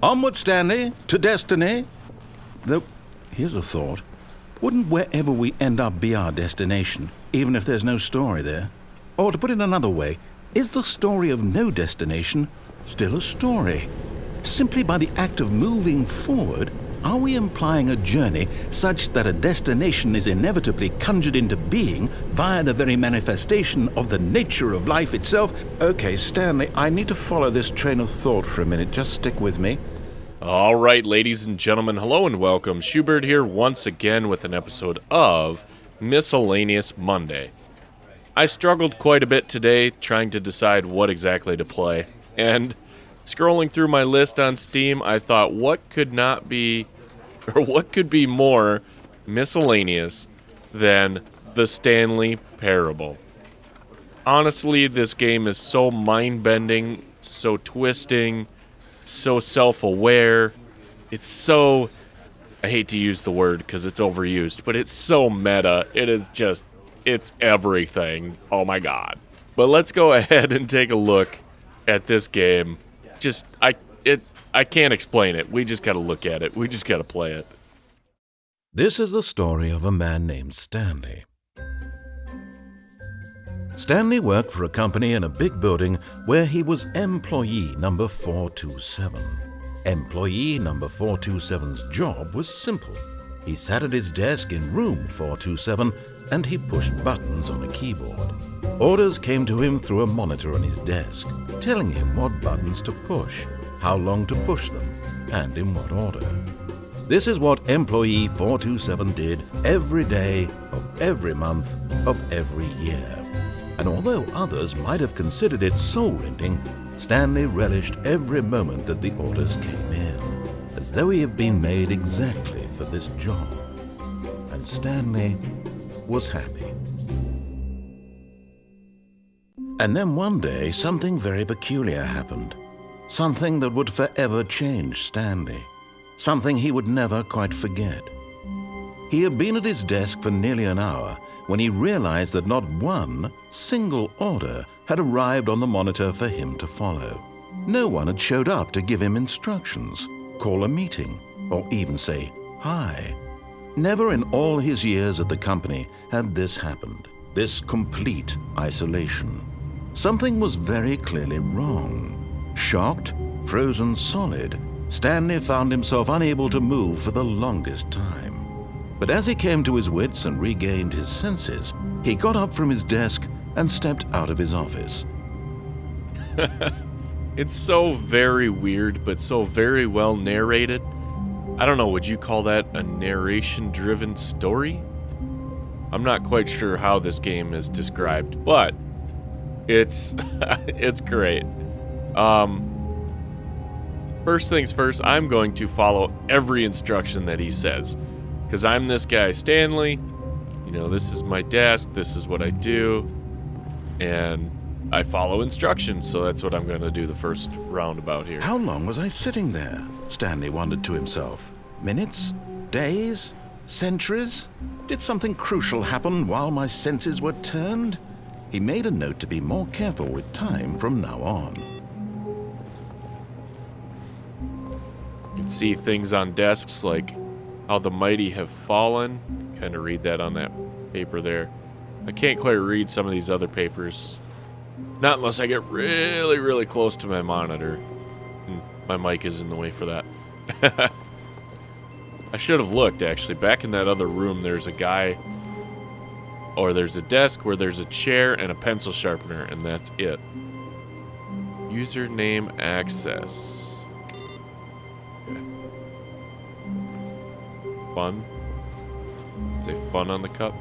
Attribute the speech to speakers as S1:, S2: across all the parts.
S1: Onward, Stanley, to destiny. Though, here's a thought. Wouldn't wherever we end up be our destination, even if there's no story there? Or to put it another way, is the story of no destination still a story? Simply by the act of moving forward, are we implying a journey such that a destination is inevitably conjured into being via the very manifestation of the nature of life itself? Okay, Stanley, I need to follow this train of thought for a minute. Just stick with me.
S2: All right, ladies and gentlemen, hello and welcome. Schubert here once again with an episode of Miscellaneous Monday. I struggled quite a bit today trying to decide what exactly to play, and scrolling through my list on Steam, I thought, what could be more miscellaneous than the Stanley Parable? Honestly, this game is so mind-bending, so twisting, so self-aware. It's so, I hate to use the word because it's overused, but it's so meta. It's everything. Oh my god. But let's go ahead and take a look at this game. I can't explain it. We just gotta look at it. We just gotta play it.
S1: This is the story of a man named Stanley. Stanley worked for a company in a big building where he was employee number 427. Employee number 427's job was simple. He sat at his desk in room 427 and he pushed buttons on a keyboard. Orders came to him through a monitor on his desk, telling him what buttons to push, how long to push them, and in what order. This is what employee 427 did every day of every month of every year. And although others might have considered it soul-rending, Stanley relished every moment that the orders came in, as though he had been made exactly for this job. And Stanley was happy. And then one day, something very peculiar happened. Something that would forever change Stanley. Something he would never quite forget. He had been at his desk for nearly an hour when he realized that not one single order had arrived on the monitor for him to follow. No one had showed up to give him instructions, call a meeting, or even say hi. Never in all his years at the company had this happened, this complete isolation. Something was very clearly wrong. Shocked, frozen solid, Stanley found himself unable to move for the longest time. But as he came to his wits and regained his senses, he got up from his desk and stepped out of his office.
S2: It's so very weird, but so very well narrated. I don't know, would you call that a narration-driven story? I'm not quite sure how this game is described, but it's it's great. First things first, I'm going to follow every instruction that he says, because I'm this guy, Stanley. You know, this is my desk, this is what I do, and I follow instructions, so that's what I'm going to do the first roundabout here.
S1: How long was I sitting there? Stanley wondered to himself. Minutes? Days? Centuries? Did something crucial happen while my senses were turned? He made a note to be more careful with time from now on.
S2: You can see things on desks like how the mighty have fallen. Kind of read that on that paper there. I can't quite read some of these other papers. Not unless I get really, really close to my monitor. My mic is in the way for that. I should have looked, actually. Back in that other room, there's a guy, or there's a desk where there's a chair and a pencil sharpener, and that's it. Username access. Okay. Fun. Say fun on the cup.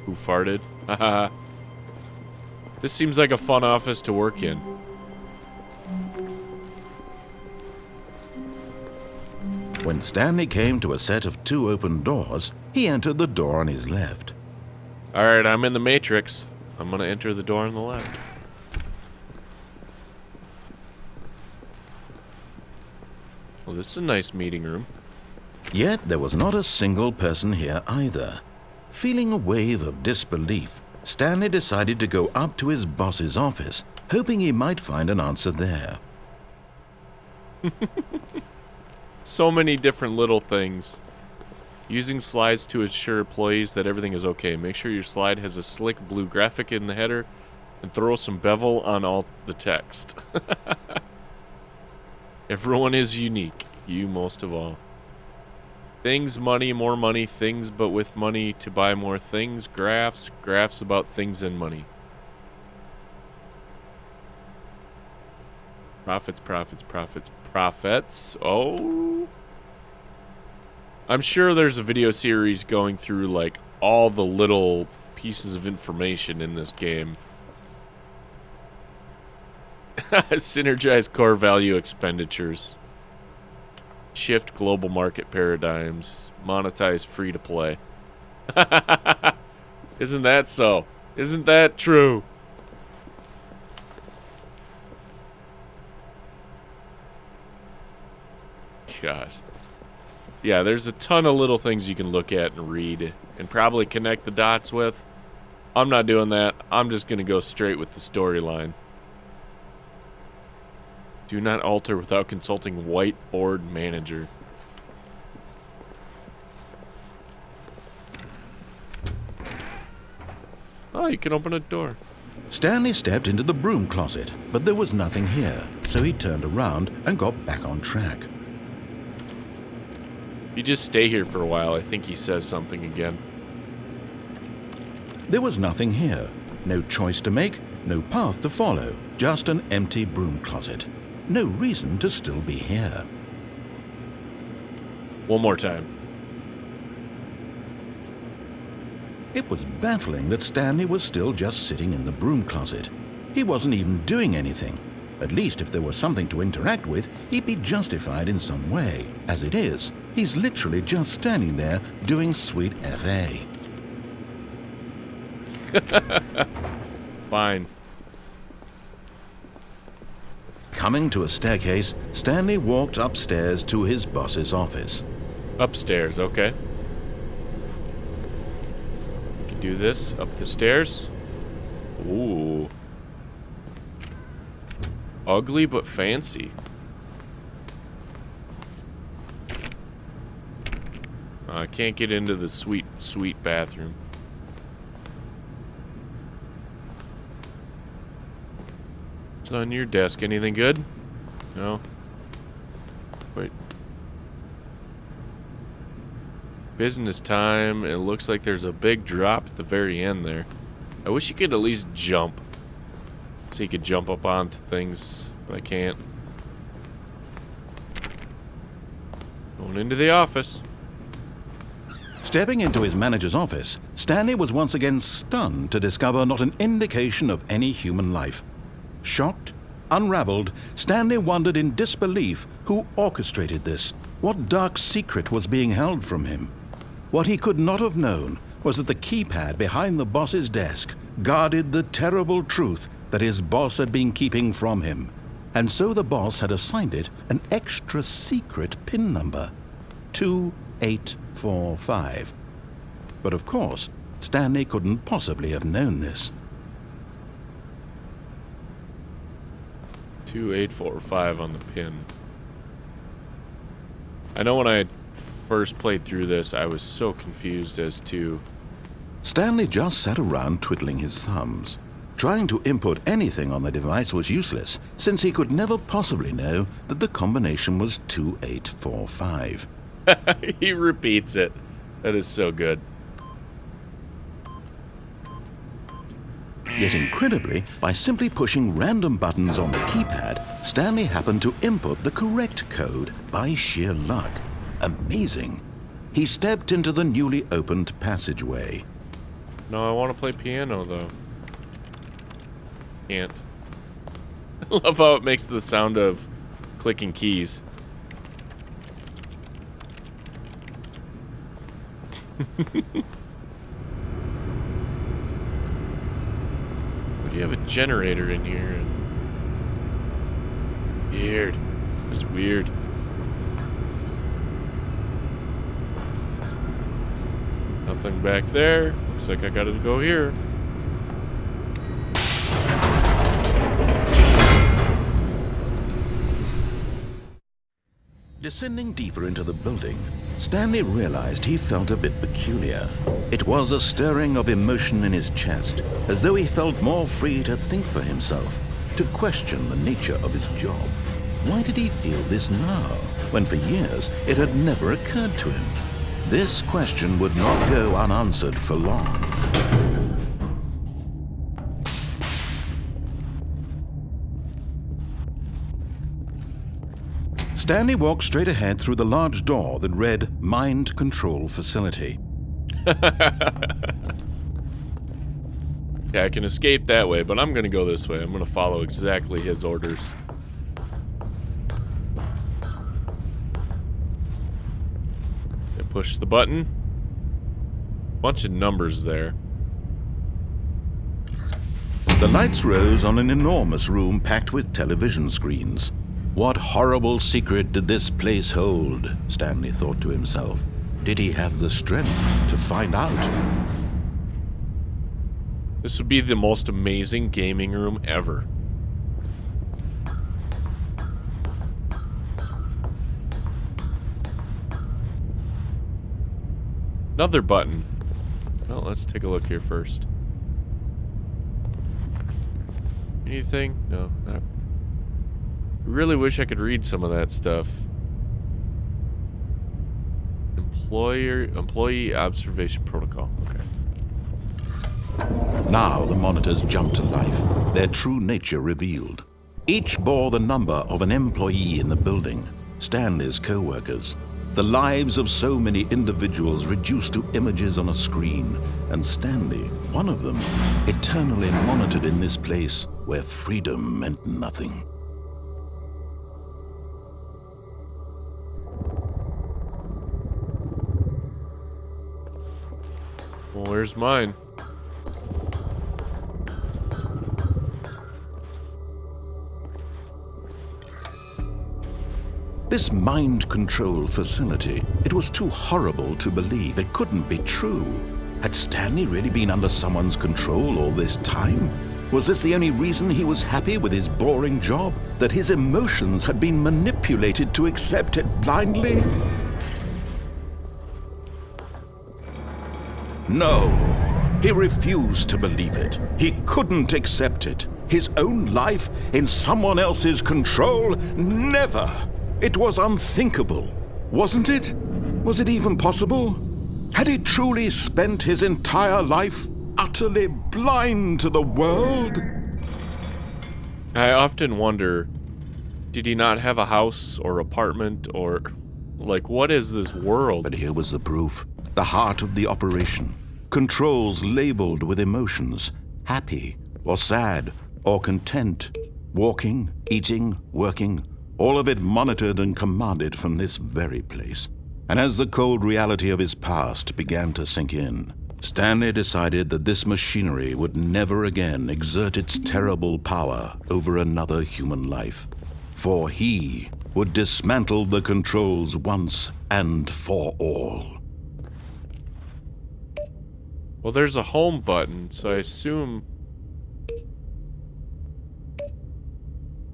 S2: Who farted? Haha. This seems like a fun office to work in.
S1: When Stanley came to a set of 2 open doors, he entered the door on his left.
S2: Alright, I'm in the Matrix. I'm gonna enter the door on the left. Well, this is a nice meeting room.
S1: Yet there was not a single person here either. Feeling a wave of disbelief, Stanley decided to go up to his boss's office, hoping he might find an answer there.
S2: So many different little things. Using slides to assure employees that everything is okay. Make sure your slide has a slick blue graphic in the header and throw some bevel on all the text. Everyone is unique. You most of all. Things, money, more money, things, but with money to buy more things. Graphs, graphs about things and money. Profits, profits, profits, profits. Oh. I'm sure there's a video series going through, like, all the little pieces of information in this game. Synergize core value expenditures. Shift global market paradigms. Monetize free to play. Isn't that so? Isn't that true? Gosh. Yeah, there's a ton of little things you can look at and read and probably connect the dots with. I'm not doing that. I'm just going to go straight with the storyline. Do not alter without consulting whiteboard manager. Oh, you can open a door.
S1: Stanley stepped into the broom closet, but there was nothing here, so he turned around and got back on track.
S2: If you just stay here for a while, I think he says something again.
S1: There was nothing here. No choice to make, no path to follow, just an empty broom closet. No reason to still be here.
S2: One more time.
S1: It was baffling that Stanley was still just sitting in the broom closet. He wasn't even doing anything. At least if there was something to interact with, he'd be justified in some way. As it is, he's literally just standing there doing sweet FA.
S2: Fine.
S1: Coming to a staircase, Stanley walked upstairs to his boss's office.
S2: Upstairs, okay. Can do this. Up the stairs. Ooh. Ugly but fancy. I can't get into the sweet, sweet bathroom. What's on your desk? Anything good? No. Wait. Business time. It looks like there's a big drop at the very end there. I wish you could at least jump. So you could jump up onto things, but I can't. Going into the office.
S1: Stepping into his manager's office, Stanley was once again stunned to discover not an indication of any human life. Shocked, unraveled, Stanley wondered in disbelief who orchestrated this, what dark secret was being held from him. What he could not have known was that the keypad behind the boss's desk guarded the terrible truth that his boss had been keeping from him, and so the boss had assigned it an extra secret PIN number, 2845. But of course, Stanley couldn't possibly have known this.
S2: 2845 on the pin. I know when I first played through this, I was so confused as to...
S1: Stanley just sat around twiddling his thumbs. Trying to input anything on the device was useless, since he could never possibly know that the combination was 2845.
S2: He repeats it. That is so good.
S1: Yet incredibly, by simply pushing random buttons on the keypad, Stanley happened to input the correct code by sheer luck. Amazing. He stepped into the newly opened passageway.
S2: No, I want to play piano, though. Can't. I love how it makes the sound of clicking keys. But you have a generator in here. Weird. It's weird. Nothing back there. Looks like I gotta go here.
S1: Descending deeper into the building, Stanley realized he felt a bit peculiar. It was a stirring of emotion in his chest, as though he felt more free to think for himself, to question the nature of his job. Why did he feel this now, when for years it had never occurred to him? This question would not go unanswered for long. Stanley walked straight ahead through the large door that read Mind Control Facility.
S2: Yeah, I can escape that way, but I'm gonna go this way. I'm gonna follow exactly his orders. I push the button. Bunch of numbers there.
S1: The lights rose on an enormous room packed with television screens. What horrible secret did this place hold? Stanley thought to himself. Did he have the strength to find out?
S2: This would be the most amazing gaming room ever. Another button. Well, let's take a look here first. Anything? No, not. I really wish I could read some of that stuff. Employee observation protocol. Okay.
S1: Now the monitors jumped to life, their true nature revealed. Each bore the number of an employee in the building, Stanley's co-workers. The lives of so many individuals reduced to images on a screen, and Stanley, one of them, eternally monitored in this place where freedom meant nothing.
S2: Well, where's mine?
S1: This mind control facility, it was too horrible to believe. It couldn't be true. Had Stanley really been under someone's control all this time? Was this the only reason he was happy with his boring job? That his emotions had been manipulated to accept it blindly? No, he refused to believe it. He couldn't accept it. His own life in someone else's control? Never! It was unthinkable, wasn't it? Was it even possible? Had he truly spent his entire life utterly blind to the world?
S2: I often wonder, did he not have a house or apartment or... like, what is this world?
S1: But here was the proof. The heart of the operation. Controls labeled with emotions. Happy, or sad, or content. Walking, eating, working. All of it monitored and commanded from this very place. And as the cold reality of his past began to sink in, Stanley decided that this machinery would never again exert its terrible power over another human life. For he would dismantle the controls once and for all.
S2: Well, there's a home button, so I assume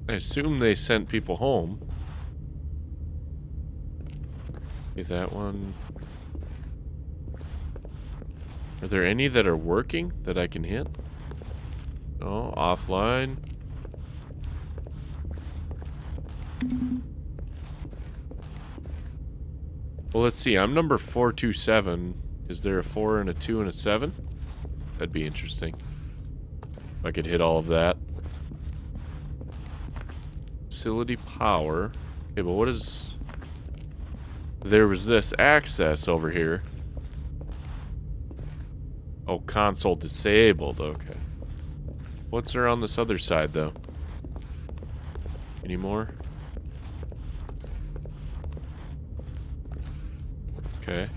S2: they sent people home. Okay, that one. Are there any that are working that I can hit? No, offline. Well, let's see. I'm number 427. Is there a 4 and a 2 and a 7? That'd be interesting. If I could hit all of that. Facility power. Okay, but what is... There was this access over here. Oh, console disabled. Okay. What's there on this other side, though? Any more? Okay.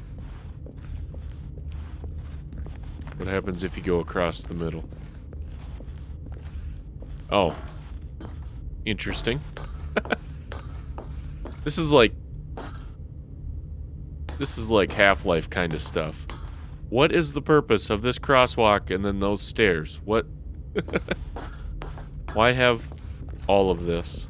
S2: What happens if you go across the middle? Oh. Interesting. This is like Half-Life kind of stuff. What is the purpose of this crosswalk and then those stairs? What? Why have all of this?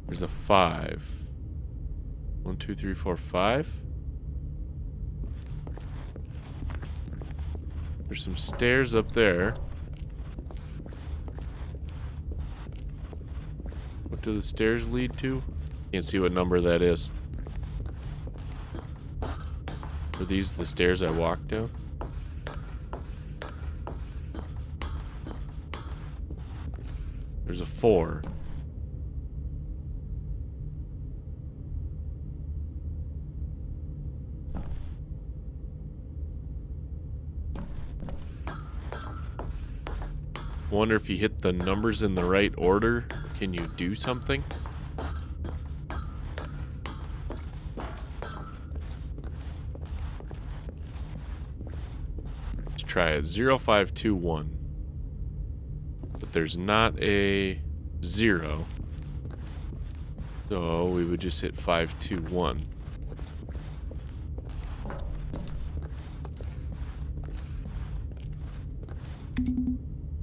S2: There's a 5. 1, 2, 3, 4, 5. There's some stairs up there. What do the stairs lead to? Can't see what number that is. Are these the stairs I walked down? There's a 4. Wonder if you hit the numbers in the right order, can you do something? Let's try it. 0521. But there's not a 0. So we would just hit 521.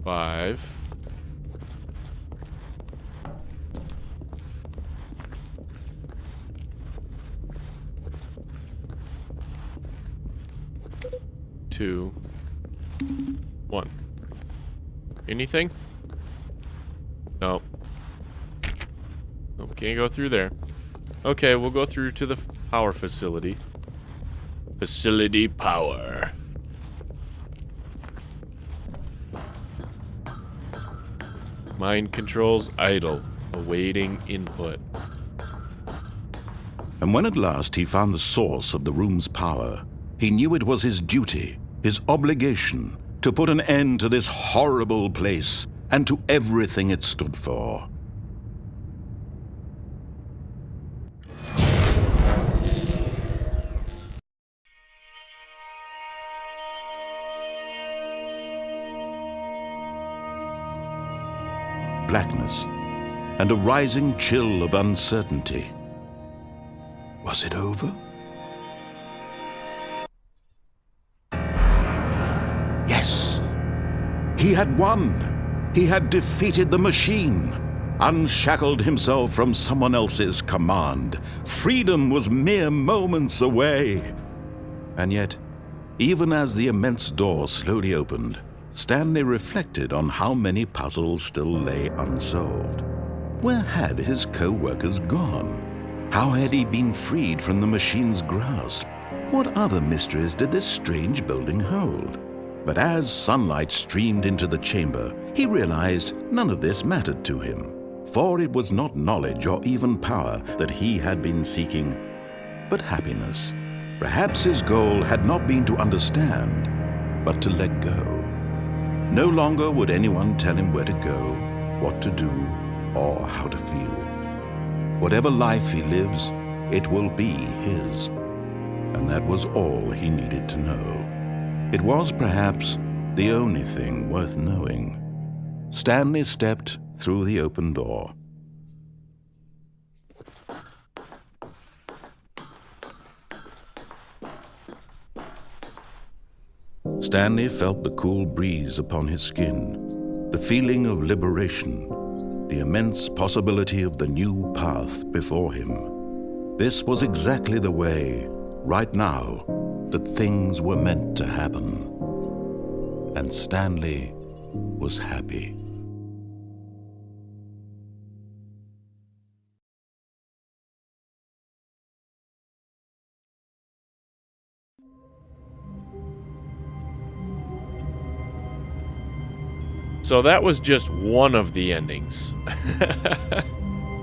S2: Five. Two. 1. Anything? No. Nope, can't go through there. Okay, we'll go through to the power facility. Facility power. Mind controls idle, awaiting input.
S1: And when at last he found the source of the room's power, he knew it was his duty, his obligation, to put an end to this horrible place and to everything it stood for. Blackness and a rising chill of uncertainty. Was it over? Yes! He had won! He had defeated the machine, unshackled himself from someone else's command. Freedom was mere moments away. And yet, even as the immense door slowly opened, Stanley reflected on how many puzzles still lay unsolved. Where had his co-workers gone? How had he been freed from the machine's grasp? What other mysteries did this strange building hold? But as sunlight streamed into the chamber, he realized none of this mattered to him, for it was not knowledge or even power that he had been seeking, but happiness. Perhaps his goal had not been to understand, but to let go. No longer would anyone tell him where to go, what to do, or how to feel. Whatever life he lives, it will be his. And that was all he needed to know. It was perhaps the only thing worth knowing. Stanley stepped through the open door. Stanley felt the cool breeze upon his skin, the feeling of liberation, the immense possibility of the new path before him. This was exactly the way, right now, that things were meant to happen. And Stanley was happy.
S2: So that was just one of the endings.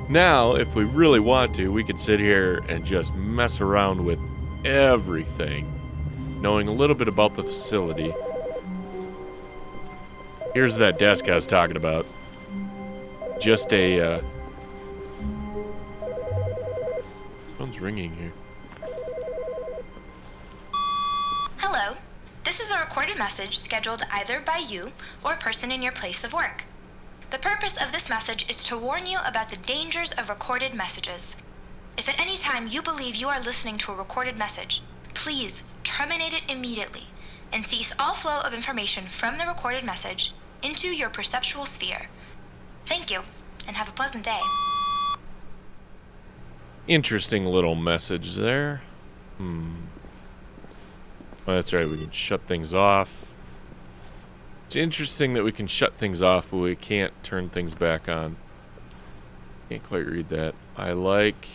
S2: Now, if we really want to, we could sit here and just mess around with everything, knowing a little bit about the facility. Here's that desk I was talking about. Just a, phone's ringing here.
S3: Hello. This is a recorded message scheduled either by you or a person in your place of work. The purpose of this message is to warn you about the dangers of recorded messages. If at any time you believe you are listening to a recorded message, please terminate it immediately and cease all flow of information from the recorded message into your perceptual sphere. Thank you. and have a pleasant day.
S2: Interesting little message there. Well, that's right, we can shut things off. It's interesting that we can shut things off, but we can't turn things back on. Can't quite read that. I like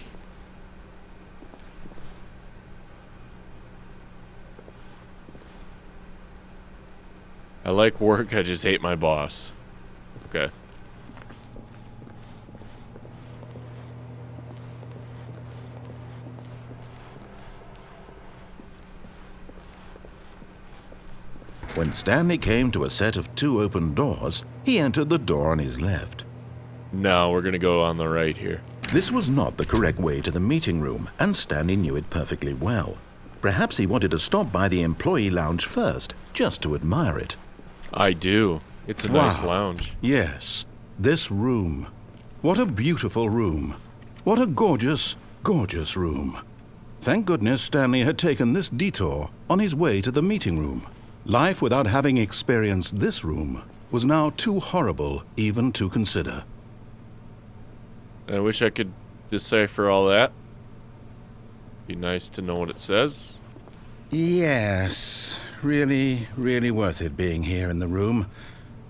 S2: work, I just hate my boss. Okay.
S1: When Stanley came to a set of 2 open doors, he entered the door on his left.
S2: No, we're gonna go on the right here.
S1: This was not the correct way to the meeting room, and Stanley knew it perfectly well. Perhaps he wanted to stop by the employee lounge first, just to admire it.
S2: I do. It's a nice lounge.
S1: Yes, this room. What a beautiful room. What a gorgeous, gorgeous room. Thank goodness Stanley had taken this detour on his way to the meeting room. Life without having experienced this room was now too horrible even to consider.
S2: I wish I could decipher all that. Be nice to know what it says.
S1: Yes, really, really worth it being here in the room.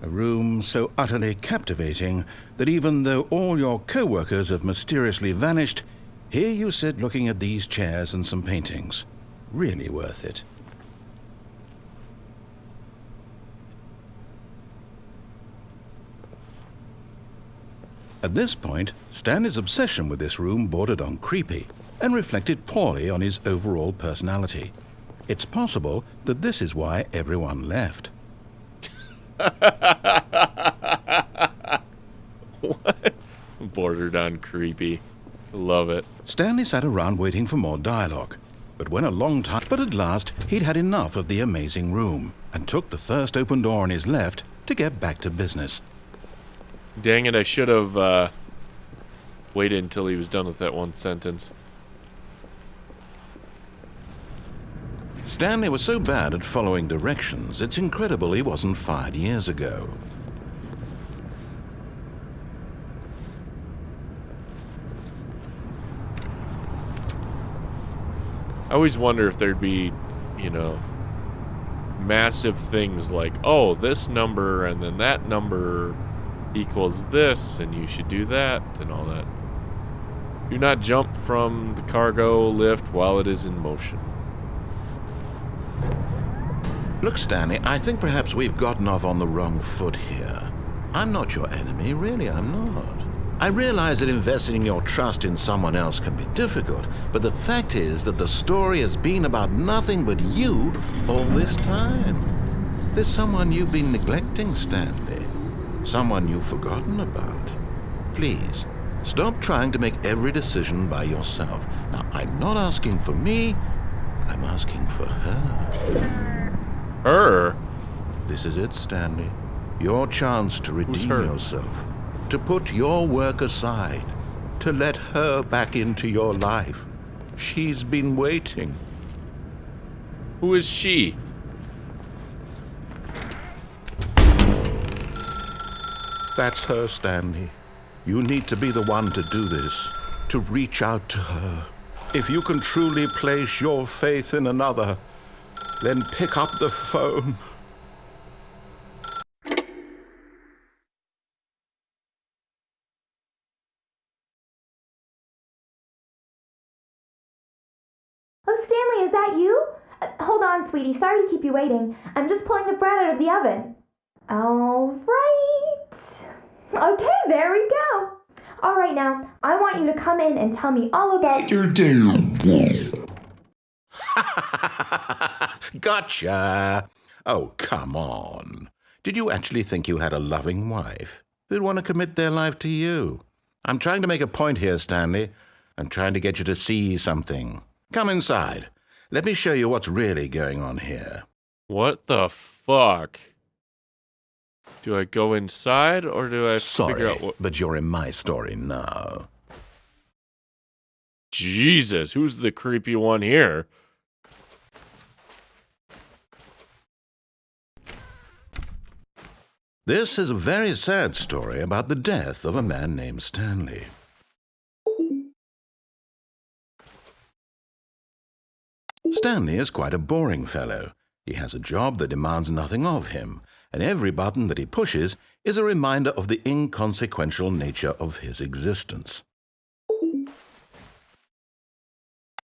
S1: A room so utterly captivating that even though all your co-workers have mysteriously vanished, here you sit looking at these chairs and some paintings. Really worth it. At this point, Stanley's obsession with this room bordered on creepy and reflected poorly on his overall personality. It's possible that this is why everyone left.
S2: What? Bordered on creepy. Love it.
S1: Stanley sat around waiting for more dialogue, but at last he'd had enough of the amazing room and took the first open door on his left to get back to business.
S2: Dang it, I should have waited until he was done with that one sentence.
S1: Stanley was so bad at following directions, it's incredible he wasn't fired years ago.
S2: I always wonder if there'd be, you know, massive things like, oh, this number and then that number equals this, and you should do that, and all that. Do not jump from the cargo lift while it is in motion.
S1: Look, Stanley, I think perhaps we've gotten off on the wrong foot here. I'm not your enemy, really, I'm not. I realize that investing your trust in someone else can be difficult, but the fact is that the story has been about nothing but you all this time. There's someone you've been neglecting, Stanley. Someone you've forgotten about. Please, stop trying to make every decision by yourself. Now, I'm not asking for me, I'm asking for her.
S2: Her?
S1: This is it, Stanley. Your chance to redeem
S2: her?
S1: yourself. To put your work aside. To let her back into your life. She's been waiting.
S2: Who is she?
S1: That's her, Stanley. You need to be the one to do this. To reach out to her. If you can truly place your faith in another, then pick up the phone.
S4: Oh, Stanley, is that you? Hold on, sweetie. Sorry to keep you waiting. I'm just pulling the bread out of the oven. All right. Okay, there we go. All right, now, I want you to come in and tell me all about your day.
S1: Gotcha. Oh, come on. Did you actually think you had a loving wife who'd want to commit their life to you? I'm trying to make a point here, Stanley. I'm trying to get you to see something. Come inside. Let me show you what's really going on here.
S2: What the fuck? Do I go inside, or do I figure out what...
S1: but you're in my story now.
S2: Jesus, who's the creepy one here?
S1: This is a very sad story about the death of a man named Stanley. Stanley is quite a boring fellow. He has a job that demands nothing of him, and every button that he pushes is a reminder of the inconsequential nature of his existence.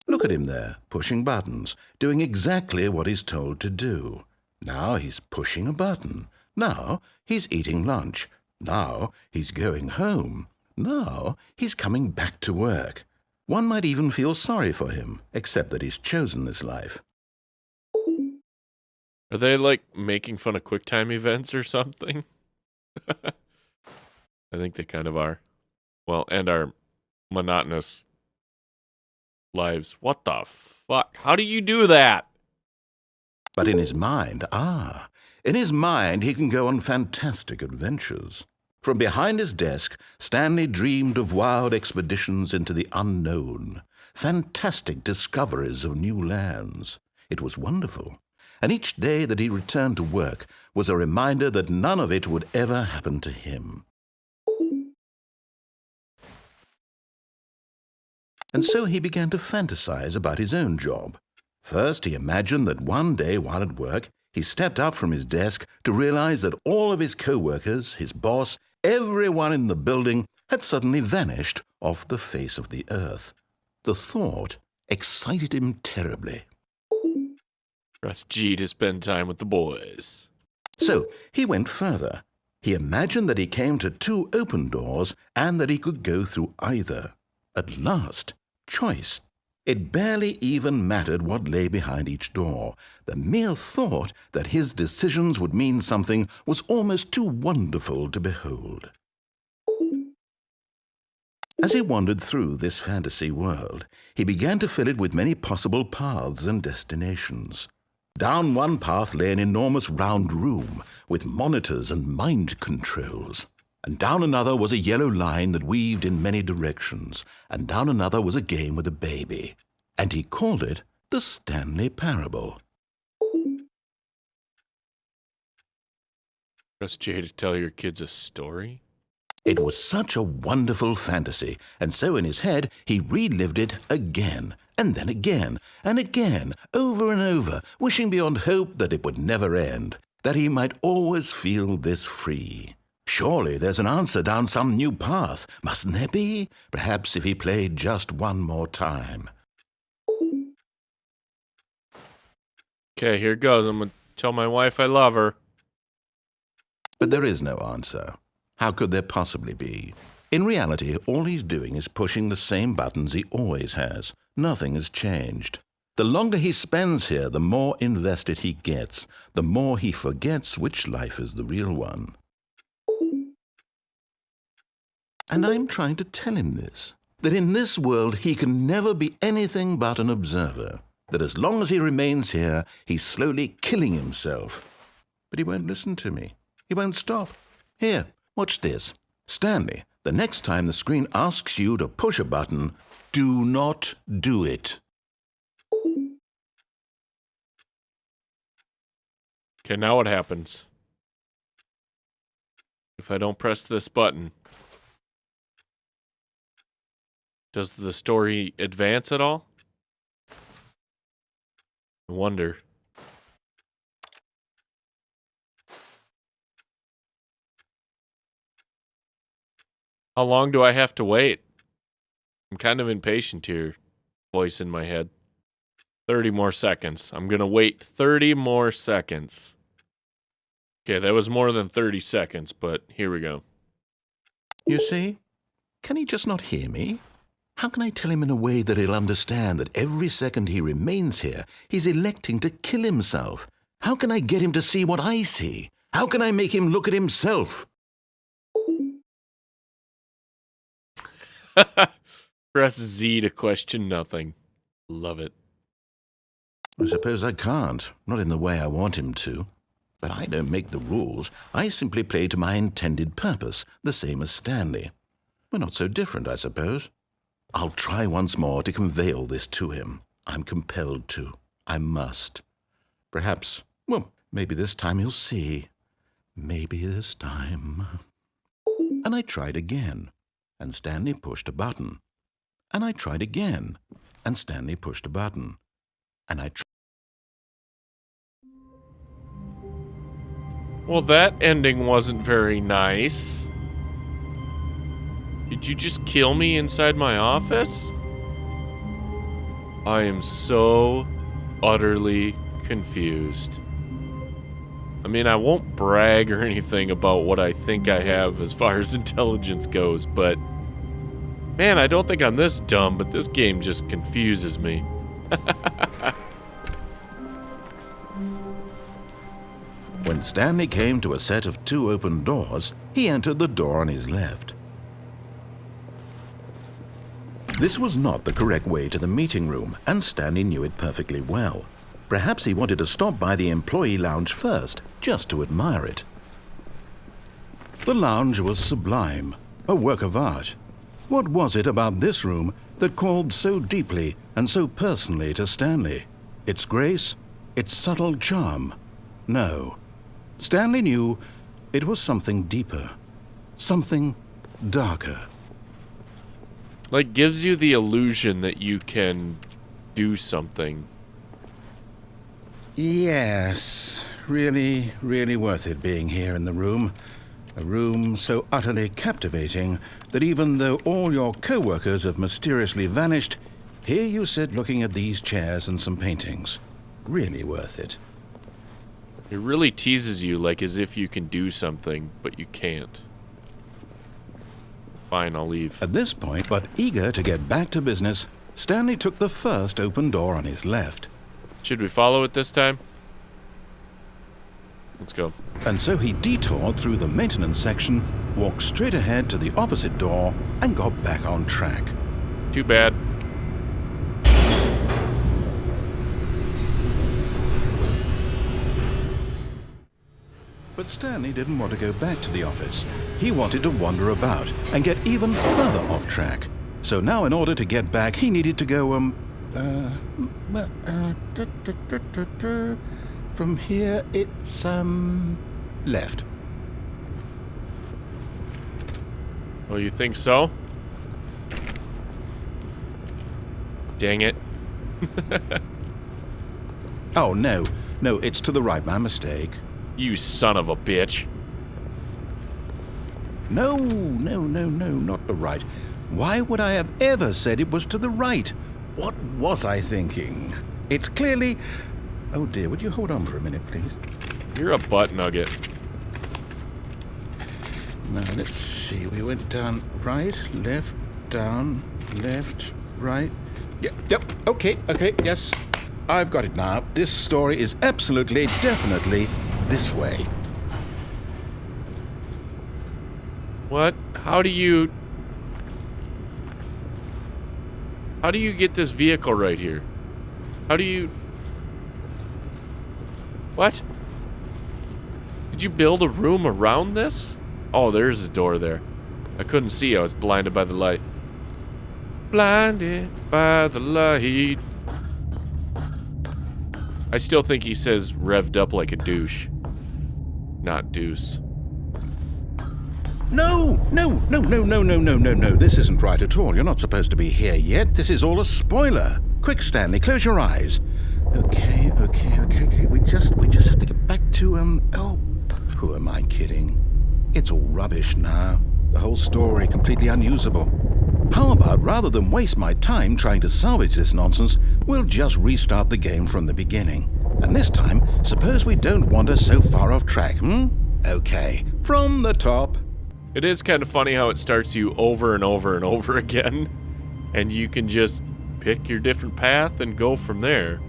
S1: Look at him there, pushing buttons, doing exactly what he's told to do. Now he's pushing a button. Now he's eating lunch. Now he's going home. Now he's coming back to work. One might even feel sorry for him, except that he's chosen this life.
S2: Are they, like, making fun of QuickTime events or something? I think they kind of are. Well, and our monotonous lives. What the fuck? How do you do that?
S1: But in his mind, he can go on fantastic adventures. From behind his desk, Stanley dreamed of wild expeditions into the unknown, fantastic discoveries of new lands. It was wonderful, and each day that he returned to work was a reminder that none of it would ever happen to him. And so he began to fantasize about his own job. First, he imagined that one day while at work, he stepped up from his desk to realize that all of his co-workers, his boss, everyone in the building had suddenly vanished off the face of the earth. The thought excited him terribly.
S2: Press G to spend time with the boys.
S1: So he went further. He imagined that he came to 2 open doors and that he could go through either. At last, choice. It barely even mattered what lay behind each door. The mere thought that his decisions would mean something was almost too wonderful to behold. As he wandered through this fantasy world, he began to fill it with many possible paths and destinations. Down one path lay an enormous round room with monitors and mind controls. And down another was a yellow line that weaved in many directions, and down another was a game with a baby. And he called it the Stanley Parable.
S2: Press J to tell your kids a story?
S1: It was such a wonderful fantasy, and so in his head he relived it again, and then again, and again, over and over, wishing beyond hope that it would never end, that he might always feel this free. Surely there's an answer down some new path, mustn't there be? Perhaps if he played just one more time.
S2: Okay, here goes. I'm gonna tell my wife I love her.
S1: But there is no answer. How could there possibly be? In reality, all he's doing is pushing the same buttons he always has. Nothing has changed. The longer he spends here, the more invested he gets, the more he forgets which life is the real one. And I'm trying to tell him this, that in this world he can never be anything but an observer, that as long as he remains here, he's slowly killing himself. But he won't listen to me. He won't stop. Here, watch this. Stanley, the next time the screen asks you to push a button, do not do it.
S2: Okay, now what happens? If I don't press this button, does the story advance at all? I wonder. How long do I have to wait? I'm kind of impatient here. Voice in my head. 30 more seconds. I'm gonna wait 30 more seconds. Okay, that was more than 30 seconds, but here we go.
S1: You see? Can he just not hear me? How can I tell him in a way that he'll understand that every second he remains here, he's electing to kill himself? How can I get him to see what I see? How can I make him look at himself?
S2: Press Z to question nothing. Love it.
S1: I suppose I can't, not in the way I want him to. But I don't make the rules. I simply play to my intended purpose, the same as Stanley. We're not so different, I suppose. I'll try once more to convey all this to him. I'm compelled to. I must. Perhaps, well, maybe this time he'll see. Maybe this time. And I tried again, and Stanley pushed a button. And I tried again, and Stanley pushed a button. And I tried.
S2: Well, that ending wasn't very nice. Did you just kill me inside my office? I am so utterly confused. I mean, I won't brag or anything about what I think I have as far as intelligence goes, but man, I don't think I'm this dumb, but this game just confuses me.
S1: When Stanley came to a set of 2 open doors, he entered the door on his left. This was not the correct way to the meeting room, and Stanley knew it perfectly well. Perhaps he wanted to stop by the employee lounge first, just to admire it. The lounge was sublime, a work of art. What was it about this room that called so deeply and so personally to Stanley? Its grace? Its subtle charm? No. Stanley knew it was something deeper, something darker.
S2: Like, gives you the illusion that you can do something.
S1: Yes, really, really worth it being here in the room. A room so utterly captivating that even though all your co-workers have mysteriously vanished, here you sit looking at these chairs and some paintings. Really worth it.
S2: It really teases you, like as if you can do something, but you can't. Fine, I'll leave.
S1: At this point, but eager to get back to business, Stanley took the first open door on his left.
S2: Should we follow it this time? Let's go.
S1: And so he detoured through the maintenance section, walked straight ahead to the opposite door, and got back on track.
S2: Too bad.
S1: But Stanley didn't want to go back to the office. He wanted to wander about and get even further off track. So now in order to get back, he needed to go, from here, it's, left.
S2: Oh, you think so? Dang it.
S1: Oh, no, it's to the right, my mistake.
S2: You son of a bitch.
S1: No, not the right. Why would I have ever said it was to the right? What was I thinking? It's clearly... Oh dear, would you hold on for a minute, please?
S2: You're a butt nugget.
S1: Now, let's see. We went down right, left, down, left, right. Yep, okay, yes. I've got it now. This story is absolutely, definitely this way.
S2: What? How do you get this vehicle right here? How do you... What? Did you build a room around this? Oh, there's a door there. I couldn't see. I was blinded by the light. Blinded by the light. I still think he says revved up like a douche. Not deuce.
S1: No. This isn't right at all. You're not supposed to be here yet. This is all a spoiler. Quick, Stanley, close your eyes. Okay. We just have to get back to, oh, who am I kidding? It's all rubbish now. The whole story completely unusable. How about, rather than waste my time trying to salvage this nonsense, we'll just restart the game from the beginning. And this time, suppose we don't wander so far off track, Okay, from the top.
S2: It is kind of funny how it starts you over and over and over again, and you can just pick your different path and go from there.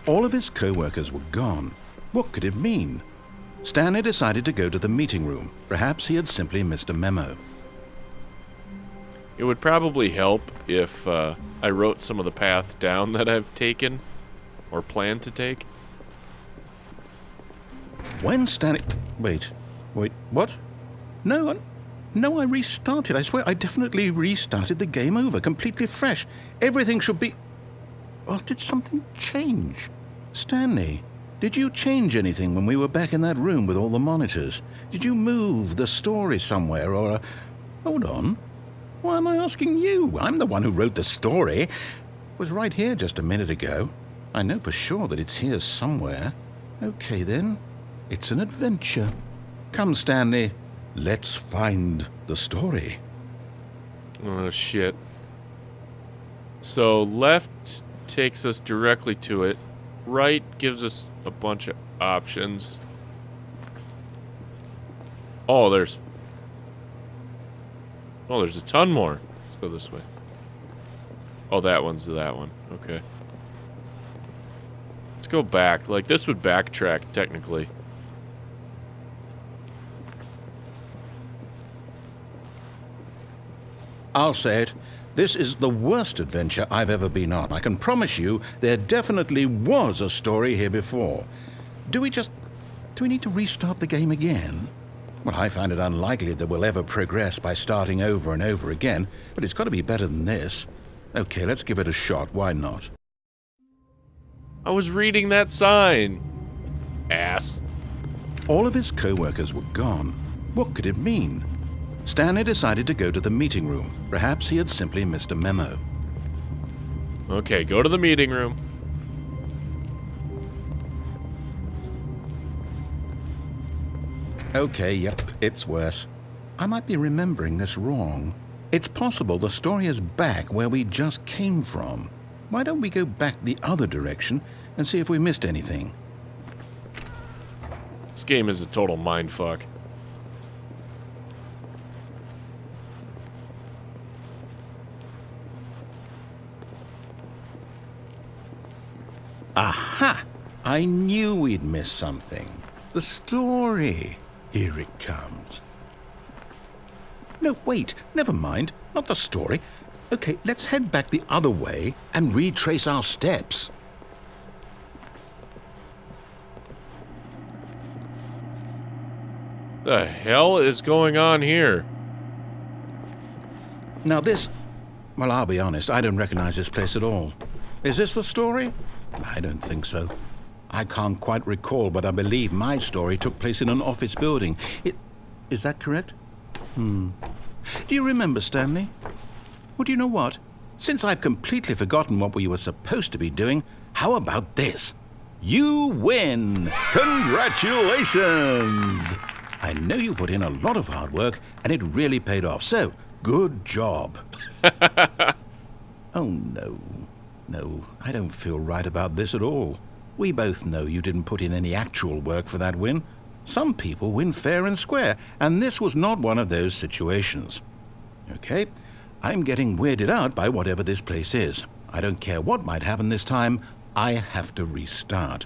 S1: All of his co-workers were gone. What could it mean? Stanley decided to go to the meeting room. Perhaps he had simply missed a memo.
S2: It would probably help if I wrote some of the path down that I've taken or plan to take.
S1: When Stanley... Wait, what? No, I restarted. I swear, I definitely restarted the game over, completely fresh. Everything should be... Oh, did something change? Stanley, Did you change anything when we were back in that room with all the monitors? Did you move the story somewhere or... Hold on. Why am I asking you? I'm the one who wrote the story. It was right here just a minute ago. I know for sure that it's here somewhere. Okay then. It's an adventure. Come, Stanley. Let's find the story.
S2: Oh, shit. So left takes us directly to it. Right gives us a bunch of options. Oh, there's a ton more. Let's go this way. Oh, that one's that one. Okay. Let's go back. Like, this would backtrack, technically.
S1: I'll say it. This is the worst adventure I've ever been on. I can promise you there definitely was a story here before. Do we need to restart the game again? Well, I find it unlikely that we'll ever progress by starting over and over again, but it's got to be better than this. Okay, let's give it a shot. Why not?
S2: I was reading that sign. Ass.
S1: All of his co-workers were gone. What could it mean? Stanley decided to go to the meeting room. Perhaps he had simply missed a memo.
S2: Okay, go to the meeting room.
S1: Okay, yep, it's worse. I might be remembering this wrong. It's possible the story is back where we just came from. Why don't we go back the other direction and see if we missed anything?
S2: This game is a total mindfuck.
S1: Aha! I knew we'd miss something. The story. Here it comes. No, wait. Never mind. Not the story. Okay, let's head back the other way and retrace our steps.
S2: The hell is going on here?
S1: Now this... Well, I'll be honest. I don't recognize this place at all. Is this the story? I don't think so. I can't quite recall, but I believe my story took place in an office building. Is that correct? Do you remember, Stanley? Well, do you know what? Since I've completely forgotten what we were supposed to be doing, how about this? You win! Congratulations! I know you put in a lot of hard work, and it really paid off, so good job. Oh, no. No, I don't feel right about this at all. We both know you didn't put in any actual work for that win. Some people win fair and square, and this was not one of those situations. Okay, I'm getting weirded out by whatever this place is. I don't care what might happen this time, I have to restart.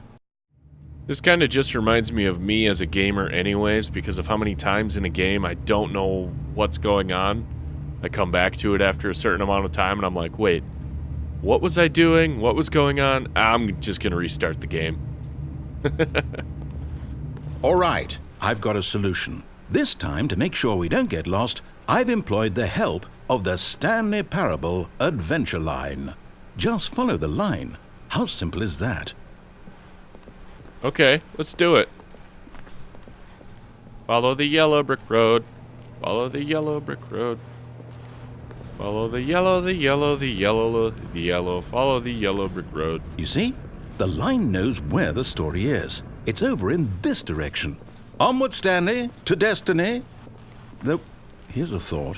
S2: This kind of just reminds me of me as a gamer anyways, because of how many times in a game I don't know what's going on. I come back to it after a certain amount of time, and I'm like, wait, what was I doing? What was going on? I'm just going to restart the game.
S1: All right, I've got a solution. This time, to make sure we don't get lost, I've employed the help of the Stanley Parable Adventure Line. Just follow the line. How simple is that?
S2: Okay, let's do it. Follow the yellow brick road. Follow the yellow brick road. Follow the yellow, the yellow, the yellow, the yellow. Follow the yellow brick road.
S1: You see? The line knows where the story is. It's over in this direction. Onward, Stanley, to destiny. Though, here's a thought.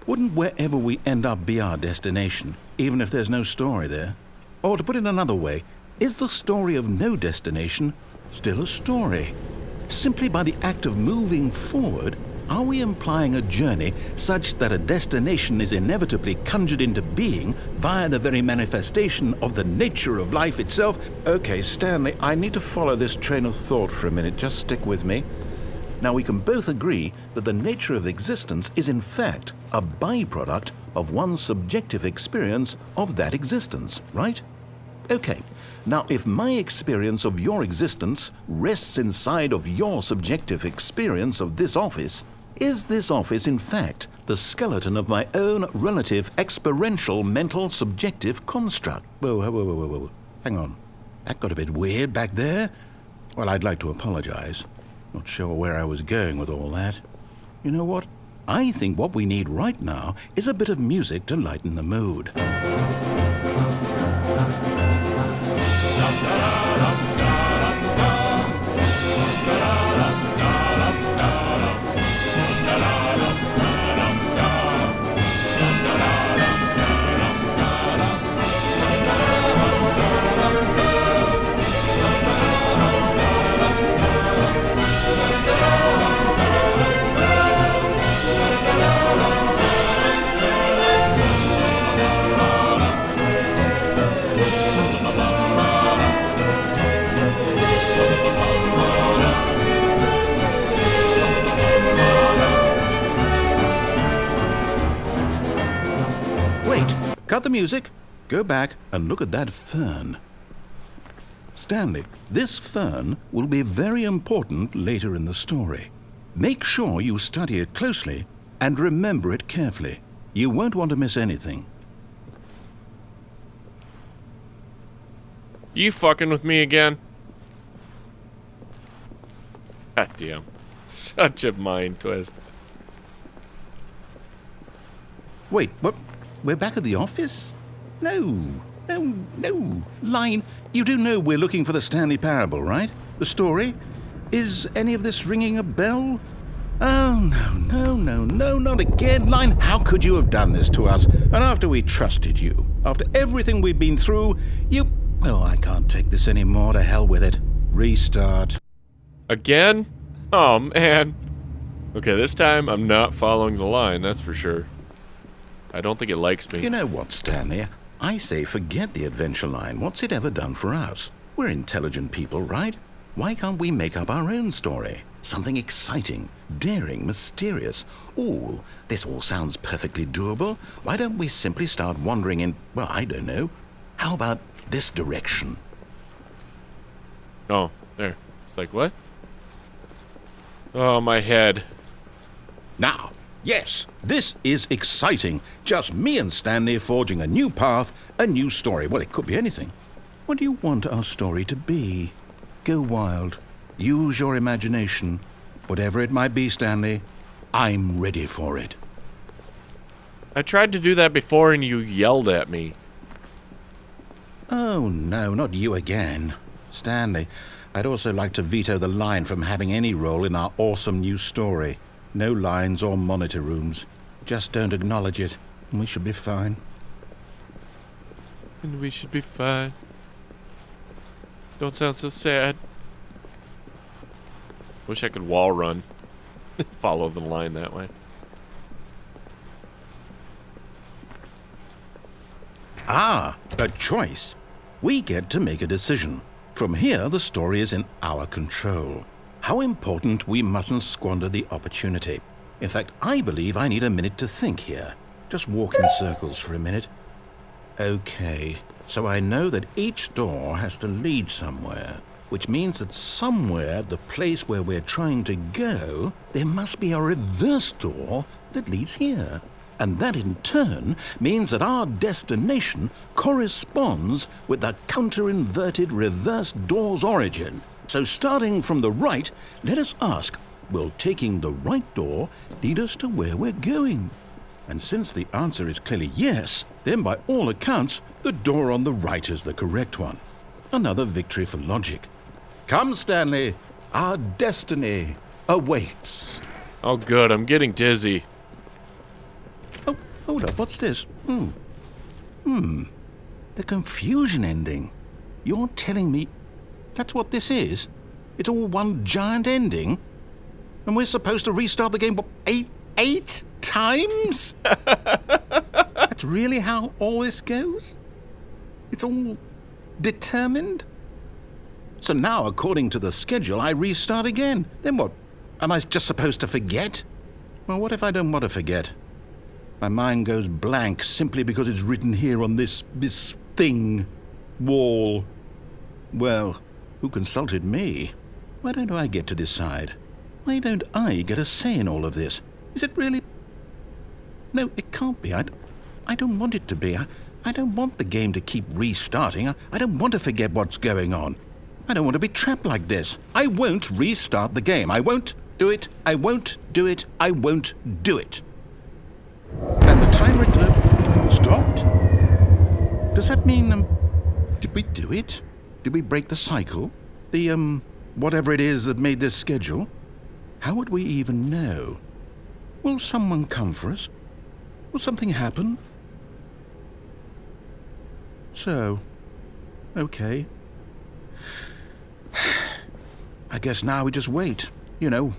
S1: Wouldn't wherever we end up be our destination, even if there's no story there? Or to put it another way, is the story of no destination still a story? Simply by the act of moving forward, are we implying a journey such that a destination is inevitably conjured into being via the very manifestation of the nature of life itself? Okay, Stanley, I need to follow this train of thought for a minute. Just stick with me. Now, we can both agree that the nature of existence is in fact a byproduct of one's subjective experience of that existence, right? Okay, now if my experience of your existence rests inside of your subjective experience of this office, is this office in fact the skeleton of my own relative experiential mental subjective construct? Whoa. Hang on. That got a bit weird back there. Well, I'd like to apologize. Not sure where I was going with all that. You know what? I think what we need right now is a bit of music to lighten the mood. Cut the music, go back and look at that fern. Stanley, this fern will be very important later in the story. Make sure you study it closely and remember it carefully. You won't want to miss anything.
S2: You fucking with me again? God damn. Such a mind twist.
S1: Wait, what? We're back at the office? No. Line, you do know we're looking for the Stanley Parable, right? The story? Is any of this ringing a bell? Oh, no, not again. Line, how could you have done this to us? And after we trusted you, after everything we've been through, you... Oh, I can't take this anymore. To hell with it. Restart.
S2: Again? Oh, man. Okay, this time I'm not following the line, that's for sure. I don't think it likes me.
S1: You know what, Stanley? I say forget the adventure line. What's it ever done for us? We're intelligent people, right? Why can't we make up our own story? Something exciting, daring, mysterious. Ooh, this all sounds perfectly doable. Why don't we simply start wandering in, well, I don't know. How about this direction?
S2: Oh, there. It's like, what? Oh, my head.
S1: Now, yes, this is exciting. Just me and Stanley forging a new path, a new story. Well, it could be anything. What do you want our story to be? Go wild. Use your imagination. Whatever it might be, Stanley, I'm ready for it.
S2: I tried to do that before and you yelled at me.
S1: Oh, no, not you again. Stanley, I'd also like to veto the line from having any role in our awesome new story. No lines or monitor rooms. Just don't acknowledge it, and we should be fine.
S2: And we should be fine. Don't sound so sad. Wish I could wall run. Follow the line that way.
S1: Ah, a choice. We get to make a decision. From here, the story is in our control. How important we mustn't squander the opportunity. In fact, I believe I need a minute to think here. Just walk in circles for a minute. Okay, so I know that each door has to lead somewhere, which means that somewhere, the place where we're trying to go, there must be a reverse door that leads here. And that in turn means that our destination corresponds with the counter-inverted reverse door's origin. So starting from the right, let us ask, will taking the right door lead us to where we're going? And since the answer is clearly yes, then by all accounts, the door on the right is the correct one. Another victory for logic. Come, Stanley, our destiny awaits.
S2: Oh, good, I'm getting dizzy.
S1: Oh, hold up, what's this? The confusion ending. You're telling me that's what this is? It's all one giant ending? And we're supposed to restart the game, what, eight times? That's really how all this goes? It's all determined? So now, according to the schedule, I restart again. Then what? Am I just supposed to forget? Well, what if I don't want to forget? My mind goes blank simply because it's written here on this thing, wall. Well, who consulted me? Why don't I get to decide? Why don't I get a say in all of this? Is it really... No, it can't be. I don't want it to be. I don't want the game to keep restarting. I don't want to forget what's going on. I don't want to be trapped like this. I won't restart the game. I won't do it. I won't do it. I won't do it. And the timer stopped? Does that mean, did we do it? Did we break the cycle? The, whatever it is that made this schedule? How would we even know? Will someone come for us? Will something happen? So, okay. I guess now we just wait. You know,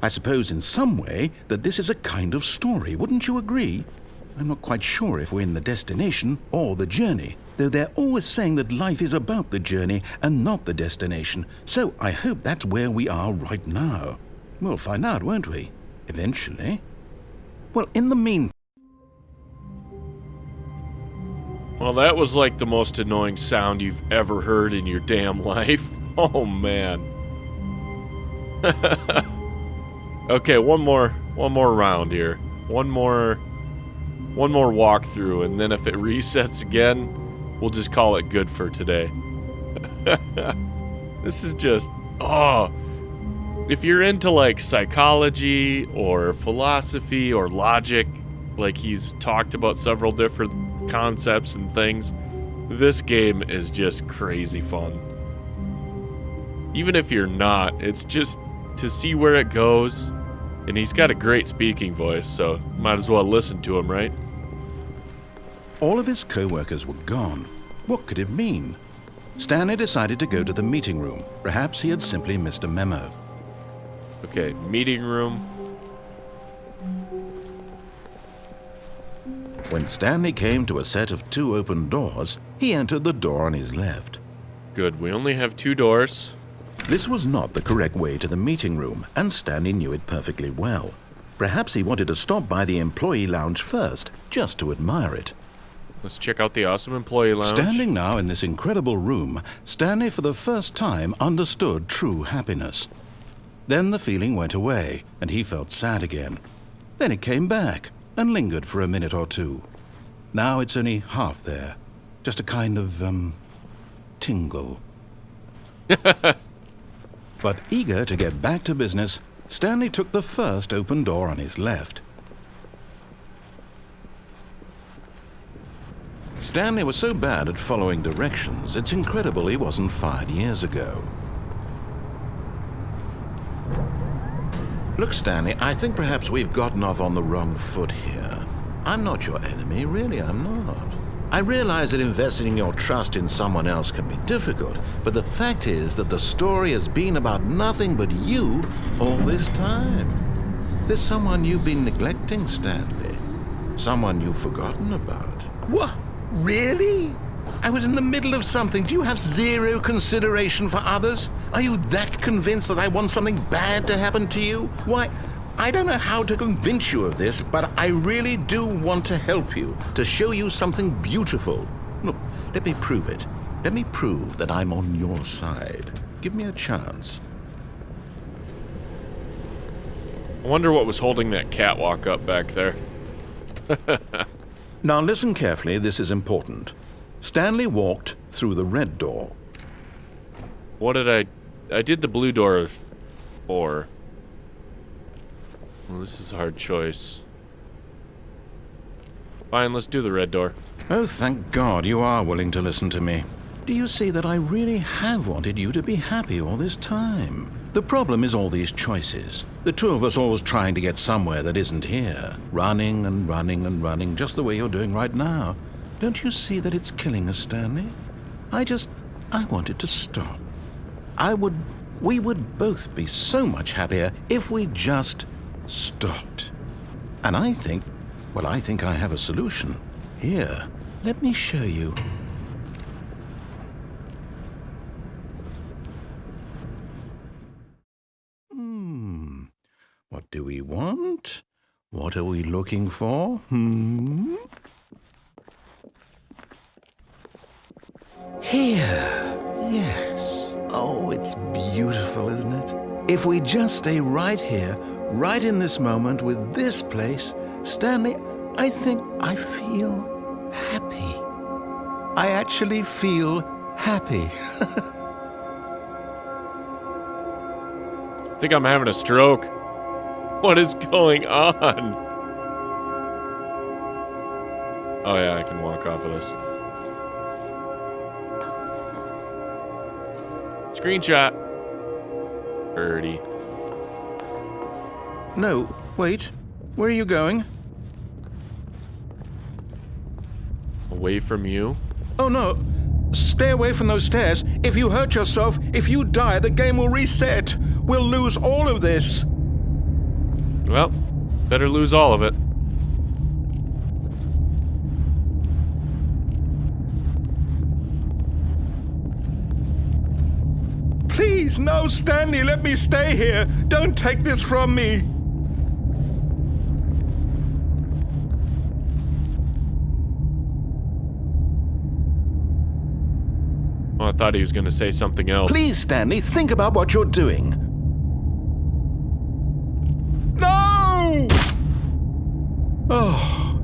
S1: I suppose in some way that this is a kind of story, wouldn't you agree? I'm not quite sure if we're in the destination or the journey, though they're always saying that life is about the journey and not the destination, so I hope that's where we are right now. We'll find out, won't we? Eventually. Well, in the meantime...
S2: Well, that was like the most annoying sound you've ever heard in your damn life. Oh, man. Okay, one more round here. One more walkthrough, and then if it resets again, we'll just call it good for today. This is just, if you're into like psychology or philosophy or logic, like he's talked about several different concepts and things, this game is just crazy fun. Even if you're not, it's just to see where it goes. And he's got a great speaking voice, so might as well listen to him, right?
S1: All of his co-workers were gone. What could it mean? Stanley decided to go to the meeting room. Perhaps he had simply missed a memo.
S2: Okay, meeting room.
S1: When Stanley came to a set of 2 open doors, he entered the door on his left.
S2: Good, we only have 2 doors.
S1: This was not the correct way to the meeting room, and Stanley knew it perfectly well. Perhaps he wanted to stop by the employee lounge first, just to admire it.
S2: Let's check out the awesome employee lounge.
S1: Standing now in this incredible room, Stanley for the first time understood true happiness. Then the feeling went away, and he felt sad again. Then it came back, and lingered for a minute or two. Now it's only half there. Just a kind of, tingle. But eager to get back to business, Stanley took the first open door on his left. Stanley was so bad at following directions, it's incredible he wasn't fired years ago. Look, Stanley, I think perhaps we've gotten off on the wrong foot here. I'm not your enemy, really, I'm not. I realize that investing your trust in someone else can be difficult, but the fact is that the story has been about nothing but you all this time. There's someone you've been neglecting, Stanley. Someone you've forgotten about. What? Really? I was in the middle of something. Do you have zero consideration for others? Are you that convinced that I want something bad to happen to you? Why, I don't know how to convince you of this, but I really do want to help you, to show you something beautiful. Look, let me prove it. Let me prove that I'm on your side. Give me a chance.
S2: I wonder what was holding that catwalk up back there.
S1: Now listen carefully, this is important. Stanley walked through the red door.
S2: What did I did the blue door for. Well, this is a hard choice. Fine, let's do the red door.
S1: Oh, thank God you are willing to listen to me. Do you see that I really have wanted you to be happy all this time? The problem is all these choices. The two of us always trying to get somewhere that isn't here. Running and running and running, just the way you're doing right now. Don't you see that it's killing us, Stanley? I want it to stop. We would both be so much happier if we just stopped. And I think I have a solution. Here, let me show you. What do we want? What are we looking for? Here. Yes. Oh, it's beautiful, isn't it? If we just stay right here, right in this moment with this place, Stanley, I think I feel happy. I actually feel happy.
S2: I think I'm having a stroke. What is going on? Oh yeah, I can walk off of this. Screenshot. Birdie.
S1: No, wait. Where are you going?
S2: Away from you.
S1: Oh no. Stay away from those stairs. If you hurt yourself, if you die, the game will reset. We'll lose all of this.
S2: Well, better lose all of it.
S1: Please, no, Stanley, let me stay here. Don't take this from me.
S2: Oh, I thought he was going to say something else.
S1: Please, Stanley, think about what you're doing. No! Oh,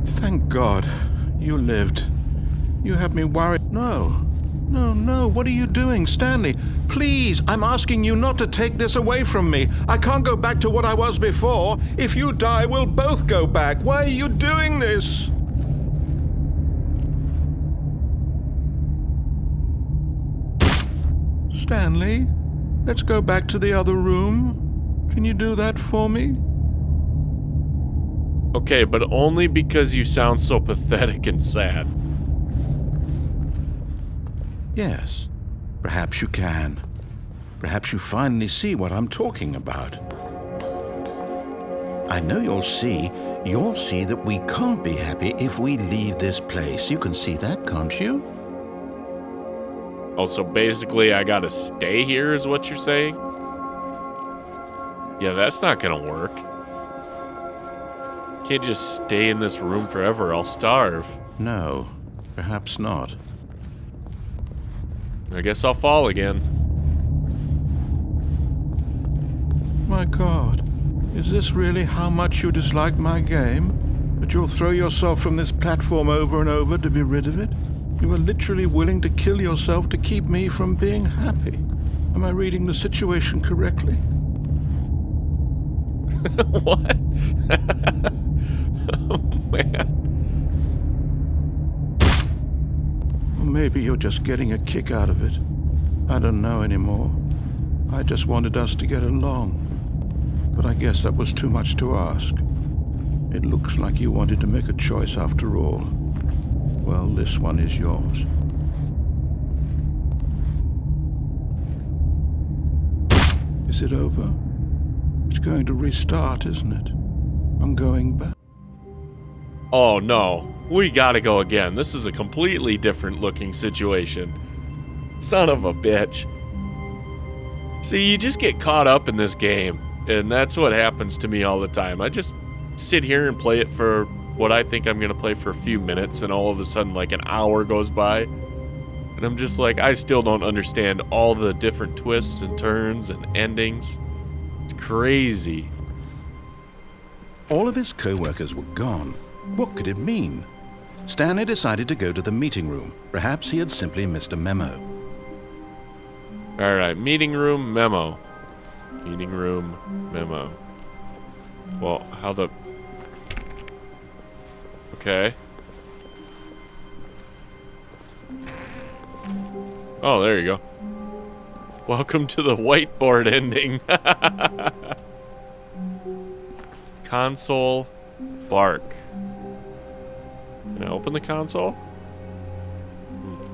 S1: thank God. You lived. You had me worried. No. No, what are you doing, Stanley? Please, I'm asking you not to take this away from me. I can't go back to what I was before. If you die, we'll both go back. Why are you doing this? Stanley, let's go back to the other room. Can you do that for me?
S2: Okay, but only because you sound so pathetic and sad.
S1: Yes, perhaps you can. Perhaps you finally see what I'm talking about. I know you'll see that we can't be happy if we leave this place. You can see that, can't you?
S2: Oh, so basically I gotta stay here is what you're saying? Yeah, that's not gonna work. Can't just stay in this room forever, I'll starve.
S1: No, perhaps not.
S2: I guess I'll fall again.
S1: My God, is this really how much you dislike my game? That you'll throw yourself from this platform over and over to be rid of it? You are literally willing to kill yourself to keep me from being happy. Am I reading the situation correctly?
S2: What? Oh, man.
S1: Or maybe you're just getting a kick out of it. I don't know anymore. I just wanted us to get along. But I guess that was too much to ask. It looks like you wanted to make a choice after all. Well, this one is yours. Is it over? It's going to restart, isn't it? I'm going back.
S2: Oh no, we gotta go again. This is a completely different looking situation. Son of a bitch. See, you just get caught up in this game, and that's what happens to me all the time. I just sit here and play it for what I think I'm gonna play for a few minutes, and all of a sudden like an hour goes by, and I'm just like, I still don't understand all the different twists and turns and endings. It's crazy.
S1: All of his co-workers were gone. What could it mean? Stanley decided to go to the meeting room. Perhaps he had simply missed a memo.
S2: Alright, meeting room memo. Meeting room memo. Well, how the... Okay. Oh, there you go. Welcome to the whiteboard ending. Console bark. Can I open the console?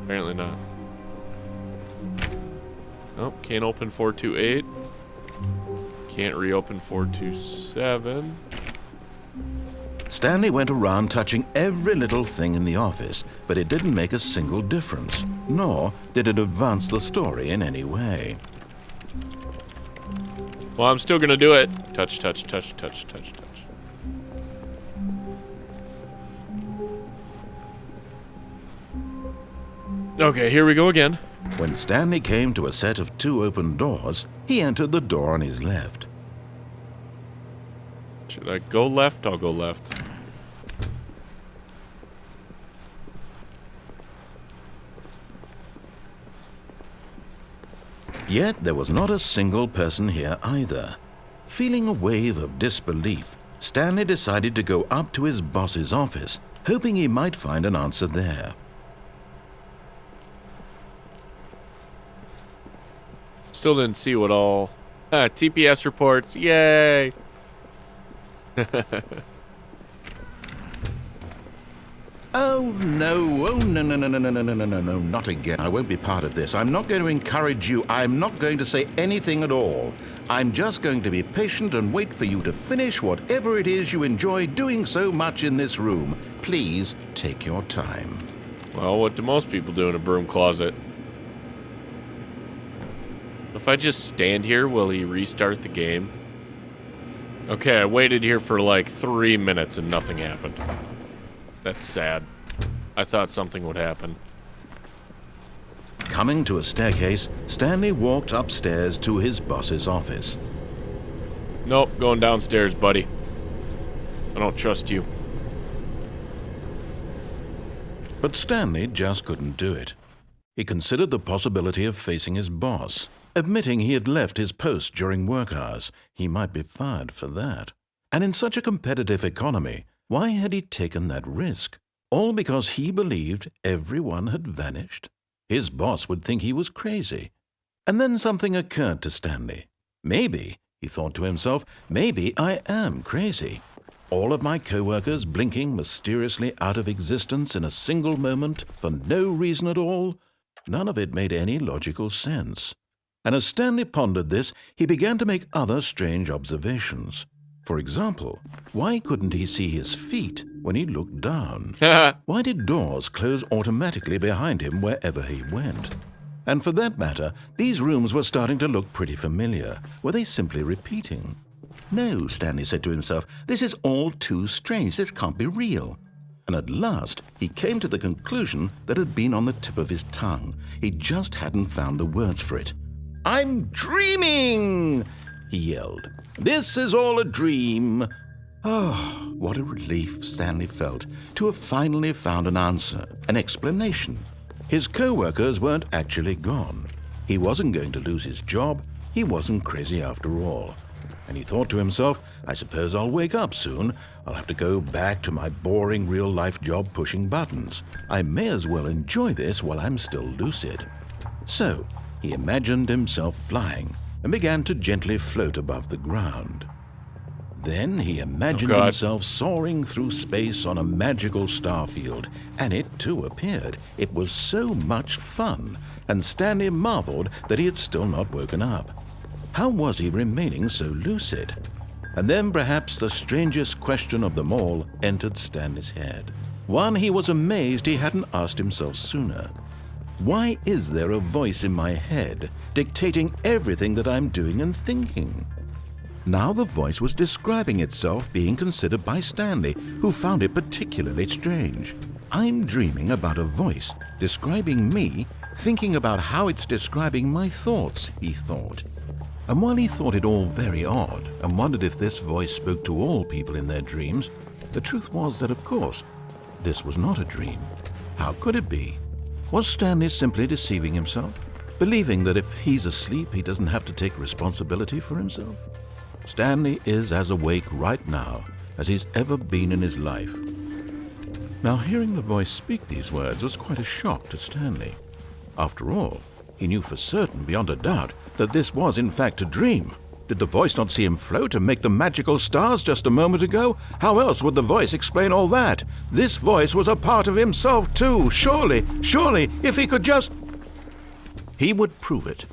S2: Apparently not. Nope, can't open 428. Can't reopen 427.
S1: Stanley went around touching every little thing in the office, but it didn't make a single difference, nor did it advance the story in any way.
S2: Well, I'm still gonna do it. Touch, touch, touch, touch, touch, touch. Okay, here we go again.
S1: When Stanley came to a set of 2 open doors, he entered the door on his left.
S2: Should I go left? I'll go left.
S1: Yet there was not a single person here either. Feeling a wave of disbelief, Stanley decided to go up to his boss's office, hoping he might find an answer there.
S2: Still didn't see what all... TPS reports, yay!
S1: Oh no, no, not again. I won't be part of this. I'm not going to encourage you. I'm not going to say anything at all. I'm just going to be patient and wait for you to finish whatever it is you enjoy doing so much in this room. Please take your time.
S2: Well, what do most people do in a broom closet? If I just stand here, will he restart the game? Okay, I waited here for like 3 minutes and nothing happened. That's sad. I thought something would happen.
S1: Coming to a staircase, Stanley walked upstairs to his boss's office.
S2: Nope, going downstairs, buddy. I don't trust you.
S1: But Stanley just couldn't do it. He considered the possibility of facing his boss. Admitting he had left his post during work hours, he might be fired for that. And in such a competitive economy, why had he taken that risk? All because he believed everyone had vanished? His boss would think he was crazy. And then something occurred to Stanley. Maybe, he thought to himself, maybe I am crazy. All of my co-workers blinking mysteriously out of existence in a single moment for no reason at all? None of it made any logical sense. And as Stanley pondered this, he began to make other strange observations. For example, why couldn't he see his feet when he looked down? Why did doors close automatically behind him wherever he went? And for that matter, these rooms were starting to look pretty familiar. Were they simply repeating? No, Stanley said to himself, this is all too strange. This can't be real. And at last, he came to the conclusion that had been on the tip of his tongue. He just hadn't found the words for it. I'm dreaming, he yelled. This is all a dream. Oh, what a relief Stanley felt to have finally found an answer, an explanation. His co-workers weren't actually gone. He wasn't going to lose his job. He wasn't crazy after all. And he thought to himself, I suppose I'll wake up soon. I'll have to go back to my boring real-life job pushing buttons. I may as well enjoy this while I'm still lucid. So, he imagined himself flying and began to gently float above the ground. Then he imagined himself soaring through space on a magical starfield, and it too appeared. It was so much fun, and Stanley marveled that he had still not woken up. How was he remaining so lucid? And then perhaps the strangest question of them all entered Stanley's head. One he was amazed he hadn't asked himself sooner. Why is there a voice in my head dictating everything that I'm doing and thinking? Now the voice was describing itself being considered by Stanley, who found it particularly strange. I'm dreaming about a voice describing me, thinking about how it's describing my thoughts, he thought. And while he thought it all very odd and wondered if this voice spoke to all people in their dreams, the truth was that, of course, this was not a dream. How could it be? Was Stanley simply deceiving himself, believing that if he's asleep, he doesn't have to take responsibility for himself? Stanley is as awake right now as he's ever been in his life. Now, hearing the voice speak these words was quite a shock to Stanley. After all, he knew for certain, beyond a doubt, that this was in fact a dream. Did the voice not see him float and make the magical stars just a moment ago? How else would the voice explain all that? This voice was a part of himself too. Surely, if he could just... He would prove it.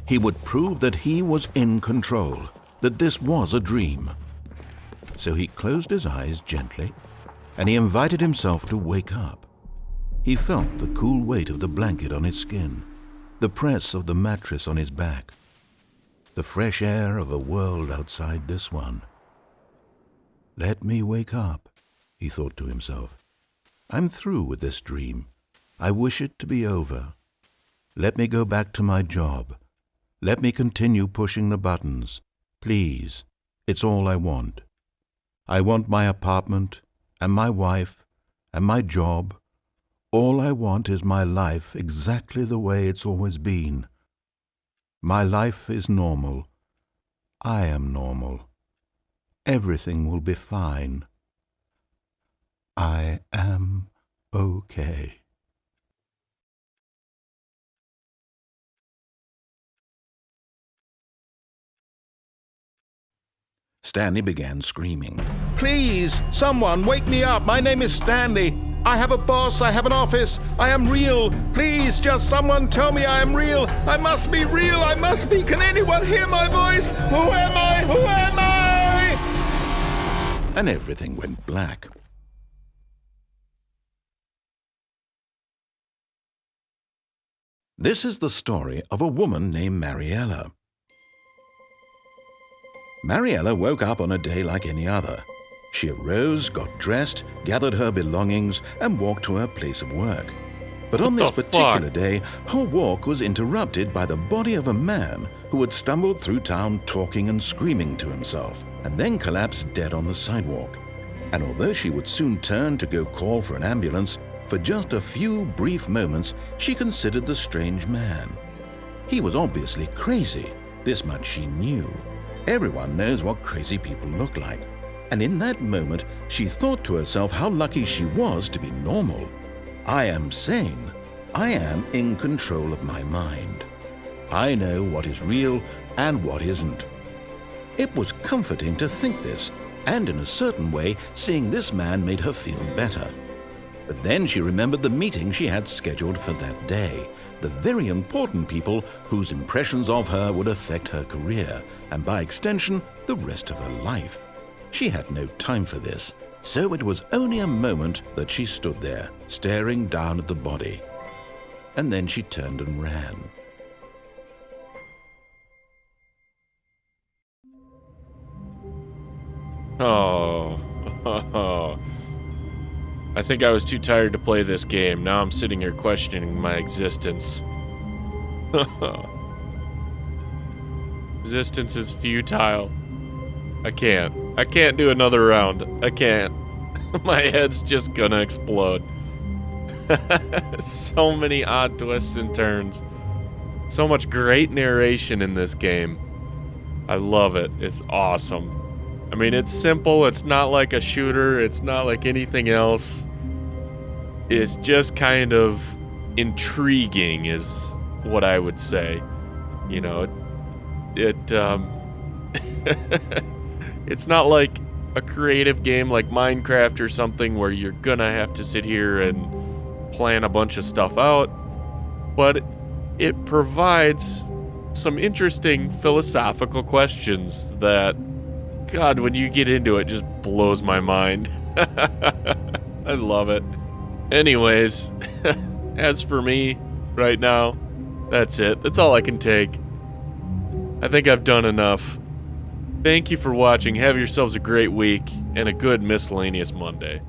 S1: He would prove that he was in control, that this was a dream. So he closed his eyes gently, and he invited himself to wake up. He felt the cool weight of the blanket on his skin, the press of the mattress on his back, the fresh air of a world outside this one. Let me wake up, he thought to himself. I'm through with this dream. I wish it to be over. Let me go back to my job. Let me continue pushing the buttons. Please, it's all I want. I want my apartment and my wife and my job. All I want is my life exactly the way it's always been. My life is normal. I am normal. Everything will be fine. I am okay. Stanley began screaming. Please, someone, wake me up. My name is Stanley. I have a boss. I have an office. I am real. Please, just someone tell me I am real. I must be real. I must be. Can anyone hear my voice? Who am I? Who am I? And everything went black. This is the story of a woman named Mariella. Mariella woke up on a day like any other. She arose, got dressed, gathered her belongings, and walked to her place of work. But on this particular day, her walk was interrupted by the body of a man who had stumbled through town talking and screaming to himself, and then collapsed dead on the sidewalk. And although she would soon turn to go call for an ambulance, for just a few brief moments she considered the strange man. He was obviously crazy, this much she knew. Everyone knows what crazy people look like. And in that moment, she thought to herself how lucky she was to be normal. I am sane. I am in control of my mind. I know what is real and what isn't. It was comforting to think this, and in a certain way, seeing this man made her feel better. But then she remembered the meeting she had scheduled for that day, the very important people whose impressions of her would affect her career, and by extension, the rest of her life. She had no time for this, so it was only a moment that she stood there, staring down at the body. And then she turned and ran.
S2: Oh. I think I was too tired to play this game. Now I'm sitting here questioning my existence. Existence is futile. I can't do another round. I can't. My head's just gonna explode. So many odd twists and turns. So much great narration in this game. I love it. It's awesome. I mean, it's simple. It's not like a shooter. It's not like anything else. It's just kind of intriguing is what I would say. You know, it's not like a creative game like Minecraft or something where you're gonna have to sit here and plan a bunch of stuff out, but it provides some interesting philosophical questions that, God, when you get into it, just blows my mind. I love it. Anyways, as for me, right now, that's it. That's all I can take. I think I've done enough. Thank you for watching. Have yourselves a great week and a good Miscellaneous Monday.